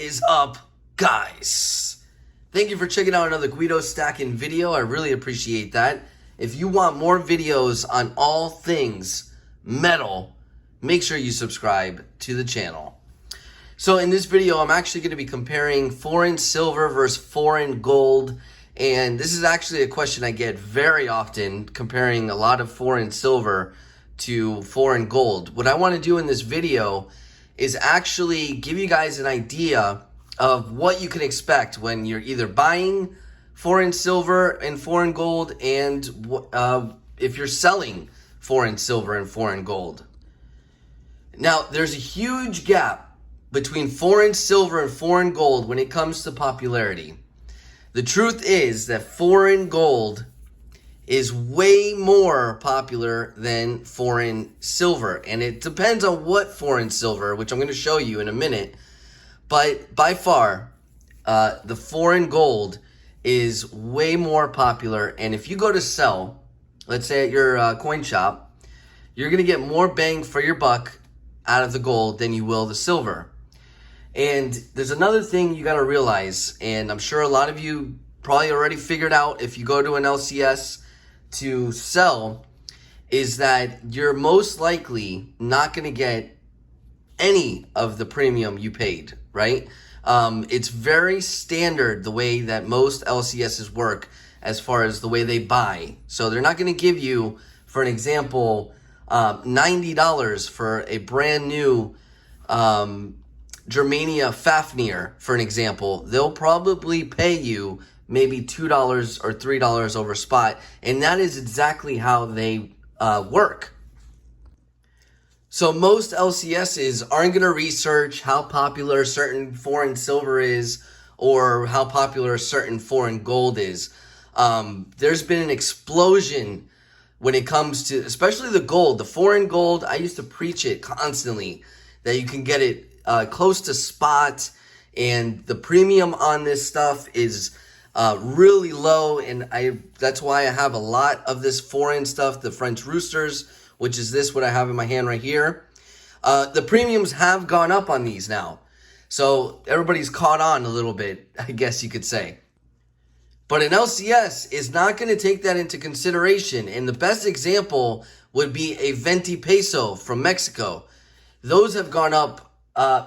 is up, guys? Thank you for checking out another Guido Stackin video. I really appreciate that. If you want more videos on all things metal, make sure you subscribe to the channel. So in this video, I'm actually going to be comparing foreign silver versus foreign gold. And this is actually a question I get very often, comparing a lot of foreign silver to foreign gold. What I want to do in this video is actually give you guys an idea of what you can expect when you're either buying foreign silver and foreign gold, and if you're selling foreign silver and foreign gold. Now, there's a huge gap between foreign silver and foreign gold when it comes to popularity. The truth is that foreign gold is way more popular than foreign silver. And it depends on what foreign silver, which I'm going to show you in a minute. But by far, the foreign gold is way more popular. And if you go to sell, let's say at your coin shop, you're going to get more bang for your buck out of the gold than you will the silver. And there's another thing you got to realize, and I'm sure a lot of you probably already figured out if you go to an LCS to sell, is that you're most likely not going to get any of the premium you paid, right? It's very standard the way that most LCSs work as far as the way they buy. So they're not going to give you, for an example, $90 for a brand new Germania Fafnir, for an example. They'll probably pay you maybe $2 or $3 over spot, and that is exactly how they work. So most LCSs aren't going to research how popular certain foreign silver is or how popular certain foreign gold is. There's been an explosion when it comes to, especially the gold, the foreign gold. I used to preach it constantly, that you can get it close to spot, and the premium on this stuff is really low, and that's why I have a lot of this foreign stuff, the French roosters, which is this, what I have in my hand right here. The premiums have gone up on these now, so everybody's caught on a little bit, I guess you could say. But an LCS is not going to take that into consideration, and the best example would be a 20 peso from Mexico. Those have gone up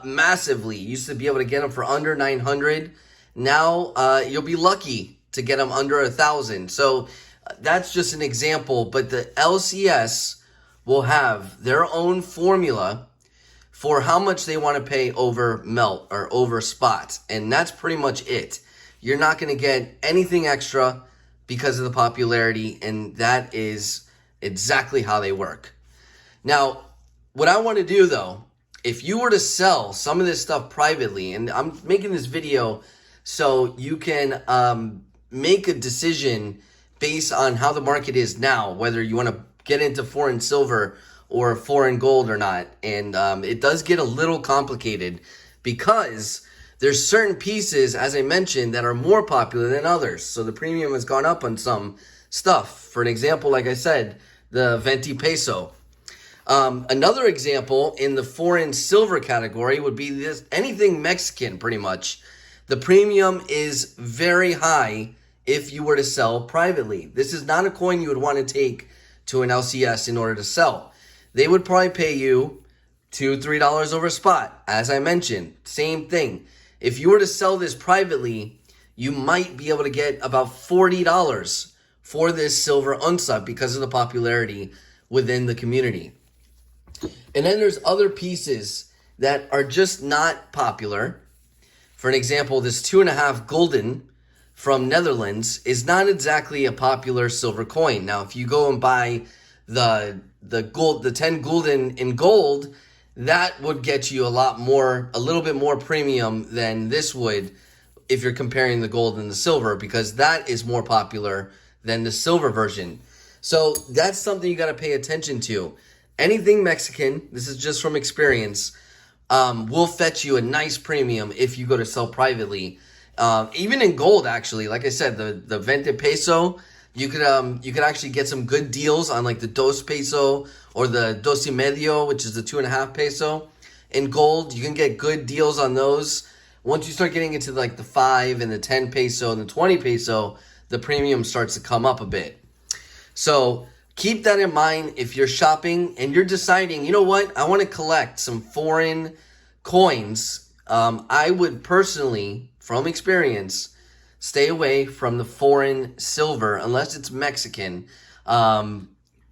massively. You used to be able to get them for under 900. Now you'll be lucky to get them under 1,000. So that's just an example. But the LCS will have their own formula for how much they want to pay over melt or over spot. And that's pretty much it. You're not going to get anything extra because of the popularity. And that is exactly how they work. Now, what I want to do though, if you were to sell some of this stuff privately, and I'm making this video so you can make a decision based on how the market is now, whether you want to get into foreign silver or foreign gold or not. And it does get a little complicated because there's certain pieces, as I mentioned, that are more popular than others. So the premium has gone up on some stuff. For an example, like I said, the 20 peso. Another example in the foreign silver category would be this, anything Mexican pretty much. The premium is very high if you were to sell privately. This is not a coin you would want to take to an LCS in order to sell. They would probably pay you $2, $3 over spot. As I mentioned, same thing. If you were to sell this privately, you might be able to get about $40 for this silver unsa because of the popularity within the community. And then there's other pieces that are just not popular. For an example, this 2.5 gulden from Netherlands is not exactly a popular silver coin. Now, if you go and buy the 10 gulden in gold, that would get you a little bit more premium than this would if you're comparing the gold and the silver, because that is more popular than the silver version. So that's something you got to pay attention to. Anything Mexican, this is just from experience, will fetch you a nice premium if you go to sell privately. Even in gold, actually, like I said, the 20 peso, you could actually get some good deals on like the 2 peso or the 2.5, which is the 2.5 peso. In gold, you can get good deals on those Once you start getting into like the 5 and the 10 peso and the 20 peso, the premium starts to come up a bit. So keep that in mind if you're shopping and you're deciding, you know what, I want to collect some foreign coins. I would personally, from experience, stay away from the foreign silver unless it's Mexican. The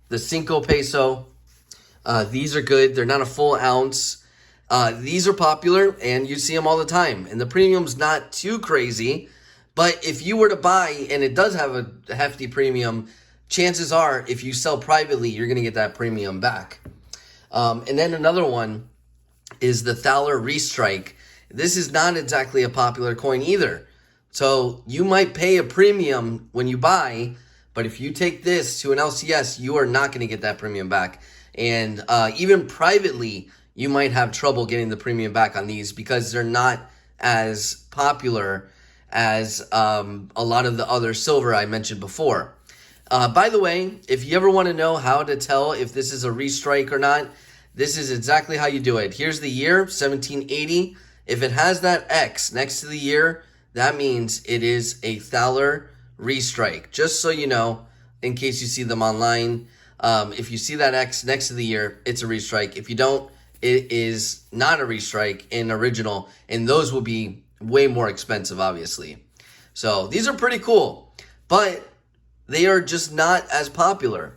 5 peso, these are good. They're not a full ounce. These are popular and you see them all the time. And the premium's not too crazy. But if you were to buy and it does have a hefty premium, chances are if you sell privately, you're going to get that premium back. And then another one is the Thaler Restrike. This is not exactly a popular coin either. So you might pay a premium when you buy, but if you take this to an LCS, you are not going to get that premium back. And even privately, you might have trouble getting the premium back on these because they're not as popular as a lot of the other silver I mentioned before. By the way, if you ever want to know how to tell if this is a restrike or not, this is exactly how you do it. Here's the year, 1780. If it has that X next to the year, that means it is a Thaler restrike. Just so you know, in case you see them online, if you see that X next to the year, it's a restrike. If you don't, it is not a restrike in original, and those will be way more expensive, obviously. So these are pretty cool, but they are just not as popular.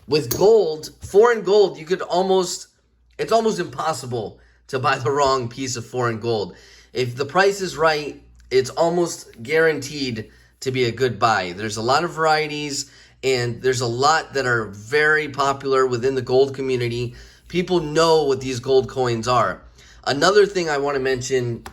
With gold, foreign gold, it's almost impossible to buy the wrong piece of foreign gold. If the price is right, it's almost guaranteed to be a good buy. There's a lot of varieties, and there's a lot that are very popular within the gold community. People know what these gold coins are. Another thing I want to mention,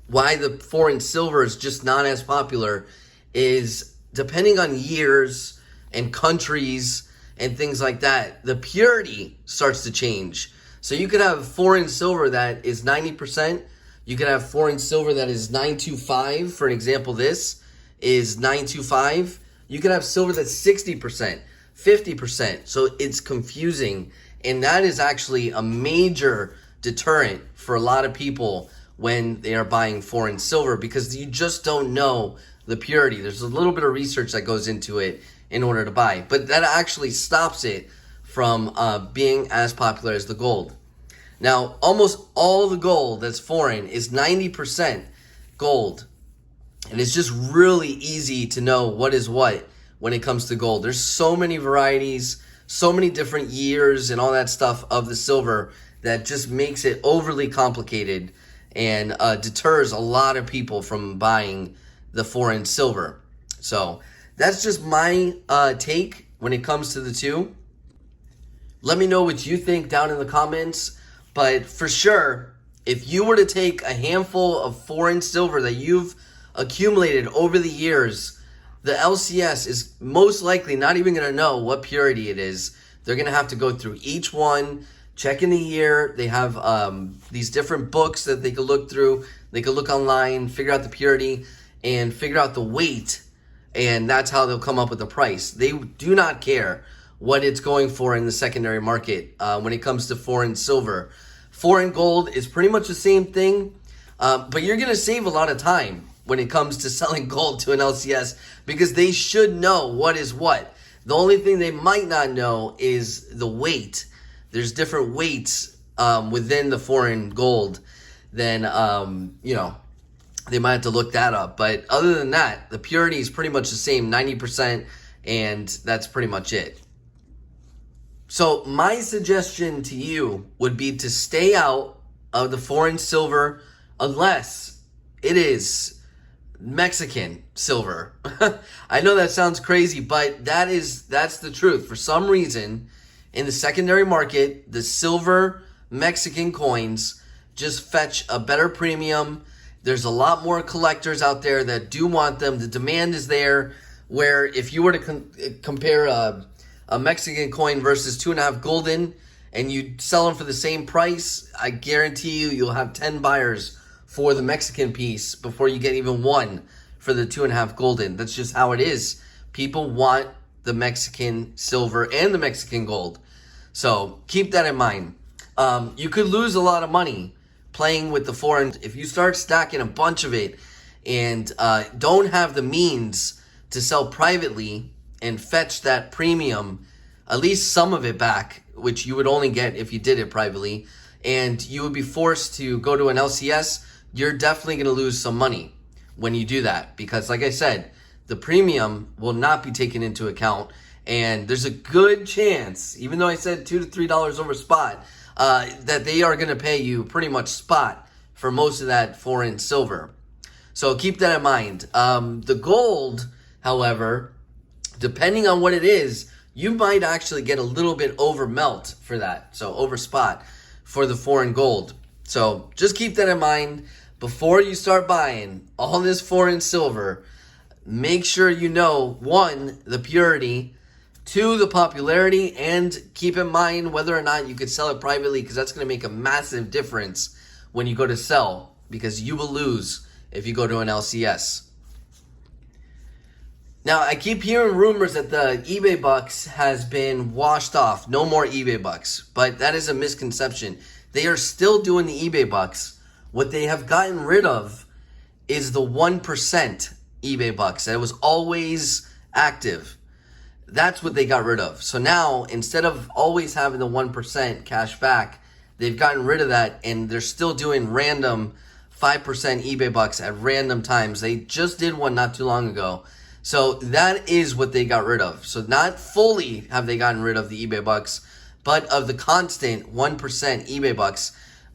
why the foreign silver is just not as popular, is depending on years and countries and things like that, the purity starts to change. So you could have foreign silver that is 90%. You could have foreign silver that is 925. For an example, this is 925. You could have silver that's 60%, 50%. So it's confusing. And that is actually a major deterrent for a lot of people when they are buying foreign silver, because you just don't know the purity. There's a little bit of research that goes into it in order to buy, but that actually stops it from being as popular as the gold. Now, almost all the gold that's foreign is 90% gold, and it's just really easy to know what is what when it comes to gold. There's so many varieties, so many different years and all that stuff of the silver that just makes it overly complicated and deters a lot of people from buying the foreign silver. So that's just my take when it comes to the two. Let me know what you think down in the comments. But for sure, if you were to take a handful of foreign silver that you've accumulated over the years, the LCS is most likely not even going to know what purity it is. They're going to have to go through each one, check in the year. They have these different books that they could look through. They could look online, figure out the purity, and figure out the weight. And that's how they'll come up with the price. They do not care what it's going for in the secondary market when it comes to foreign silver. Foreign gold is pretty much the same thing, but you're going to save a lot of time when it comes to selling gold to an LCS, because they should know what is what. The only thing they might not know is the weight. There's different weights within the foreign gold. Then, they might have to look that up. But other than that, the purity is pretty much the same, 90%, and that's pretty much it. So my suggestion to you would be to stay out of the foreign silver unless it is Mexican silver. I know that sounds crazy, but that's the truth. For some reason, in the secondary market, the silver Mexican coins just fetch a better premium. There's a lot more collectors out there that do want them. The demand is there, where if you were to compare a Mexican coin versus 2.5 golden, and you sell them for the same price, I guarantee you'll have 10 buyers for the Mexican piece before you get even one for the 2.5 golden. That's just how it is. People want the Mexican silver and the Mexican gold. So keep that in mind. You could lose a lot of money playing with the foreign, if you start stacking a bunch of it and don't have the means to sell privately and fetch that premium, at least some of it back, which you would only get if you did it privately, and you would be forced to go to an LCS, you're definitely going to lose some money when you do that. Because like I said, the premium will not be taken into account. And there's a good chance, even though I said $2 to $3 over spot, that they are going to pay you pretty much spot for most of that foreign silver. So keep that in mind. The gold, however, depending on what it is, you might actually get a little bit over melt for that. So over spot for the foreign gold. So just keep that in mind. Before you start buying all this foreign silver, make sure you know, 1, the purity, 2, the popularity, and keep in mind whether or not you could sell it privately, because that's going to make a massive difference when you go to sell, because you will lose if you go to an LCS. Now, I keep hearing rumors that the eBay bucks has been washed off. No more eBay bucks, but that is a misconception. They are still doing the eBay bucks. What they have gotten rid of is the 1% eBay bucks that was always active. That's what they got rid of. So now, instead of always having the 1% cash back, they've gotten rid of that, and they're still doing random 5% eBay bucks at random times. They just did one not too long ago. So that is what they got rid of. So not fully have they gotten rid of the eBay bucks, but of the constant 1% eBay bucks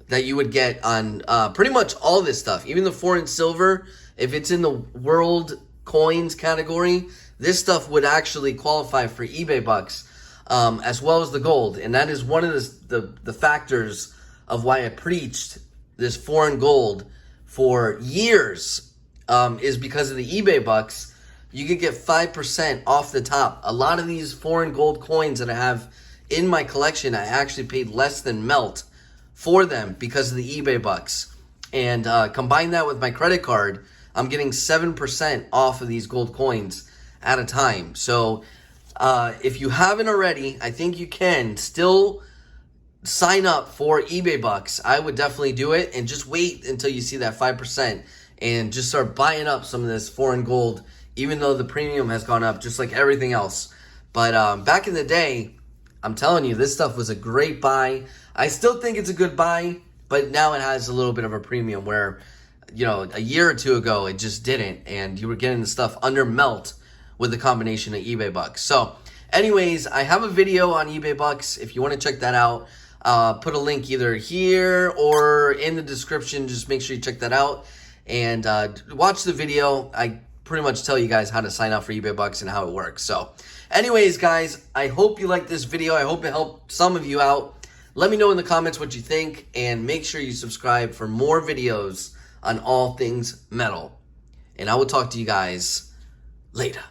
that you would get on pretty much all this stuff. Even the foreign silver, if it's in the world coins category, this stuff would actually qualify for eBay bucks, as well as the gold. And that is one of the factors of why I preached this foreign gold for years, is because of the eBay bucks. You could get 5% off the top. A lot of these foreign gold coins that I have in my collection, I actually paid less than melt for them because of the eBay bucks. And combine that with my credit card, I'm getting 7% off of these gold coins at a time. So if you haven't already, I think you can still sign up for eBay bucks. I would definitely do it, and just wait until you see that 5% and just start buying up some of this foreign gold, even though the premium has gone up just like everything else. But back in the day, I'm telling you, this stuff was a great buy. I still think it's a good buy, but now it has a little bit of a premium where, you know, a year or two ago, it just didn't. And you were getting the stuff under melt with the combination of eBay bucks. So anyways, I have a video on eBay bucks. If you want to check that out, put a link either here or in the description. Just make sure you check that out and watch the video. I pretty much tell you guys how to sign up for eBay bucks and how it works. So anyways, guys, I hope you liked this video. I hope it helped some of you out. Let me know in the comments what you think, and make sure you subscribe for more videos on all things metal. And I will talk to you guys later.